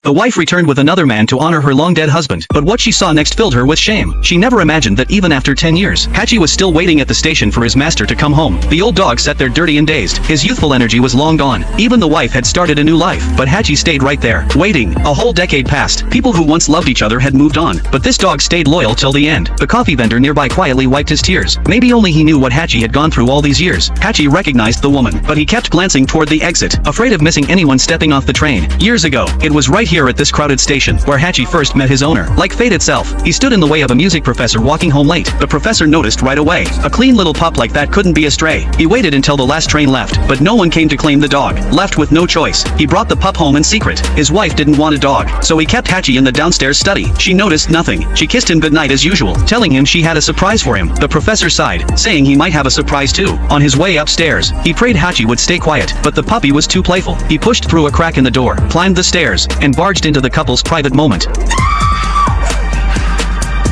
The wife returned with another man to honor her long-dead husband, but what she saw next filled her with shame. She never imagined that even after 10 years, Hachi was still waiting at the station for his master to come home. The old dog sat there dirty and dazed. His youthful energy was long gone. Even the wife had started a new life, but Hachi stayed right there, waiting. A whole decade passed. People who once loved each other had moved on, but this dog stayed loyal till the end. The coffee vendor nearby quietly wiped his tears. Maybe only he knew what Hachi had gone through all these years. Hachi recognized the woman, but he kept glancing toward the exit, afraid of missing anyone stepping off the train. Years ago, it was right here at this crowded station, where Hachi first met his owner. Like fate itself, he stood in the way of a music professor walking home late. The professor noticed right away. A clean little pup like that couldn't be a stray. He waited until the last train left, but no one came to claim the dog. Left with no choice, he brought the pup home in secret. His wife didn't want a dog, so he kept Hachi in the downstairs study. She noticed nothing. She kissed him goodnight as usual, telling him she had a surprise for him. The professor sighed, saying he might have a surprise too. On his way upstairs, he prayed Hachi would stay quiet, but the puppy was too playful. He pushed through a crack in the door, climbed the stairs, and barged into the couple's private moment.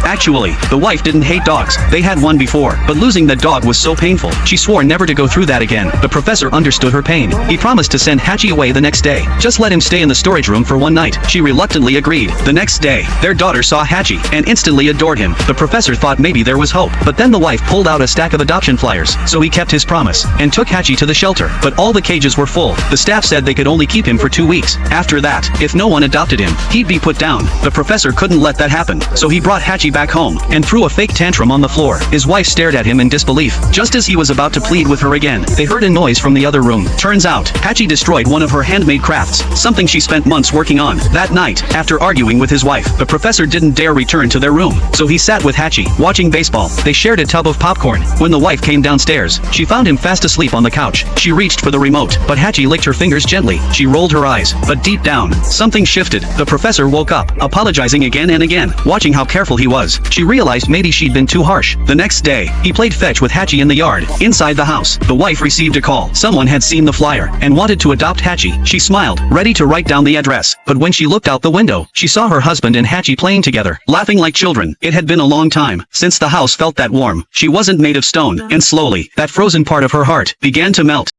Actually, the wife didn't hate dogs. They had one before, but losing that dog was so painful, she swore never to go through that again. The professor understood her pain. He promised to send Hachi away the next day. Just let him stay in the storage room for one night. She reluctantly agreed. The next day, their daughter saw Hachi and instantly adored him. The professor thought maybe there was hope, but then the wife pulled out a stack of adoption flyers, so he kept his promise and took Hachi to the shelter. But all the cages were full. The staff said they could only keep him for 2 weeks. After that, if no one adopted him, he'd be put down. The professor couldn't let that happen, so he brought Hachi back home and threw a fake tantrum on the floor. His wife stared at him in disbelief. Just as he was about to plead with her again, they heard a noise from the other room. Turns out, Hachi destroyed one of her handmade crafts, something she spent months working on. That night, after arguing with his wife, the professor didn't dare return to their room, so he sat with Hachi, watching baseball. They shared a tub of popcorn. When the wife came downstairs, she found him fast asleep on the couch. She reached for the remote, but Hachi licked her fingers gently. She rolled her eyes, but deep down, something shifted. The professor woke up, apologizing again and again. Watching how careful he was, she realized maybe she'd been too harsh. The next day, he played fetch with Hachi in the yard. Inside the house, the wife received a call. Someone had seen the flyer and wanted to adopt Hachi. She smiled, ready to write down the address. But when she looked out the window, she saw her husband and Hachi playing together, laughing like children. It had been a long time since the house felt that warm. She wasn't made of stone, and slowly, that frozen part of her heart began to melt.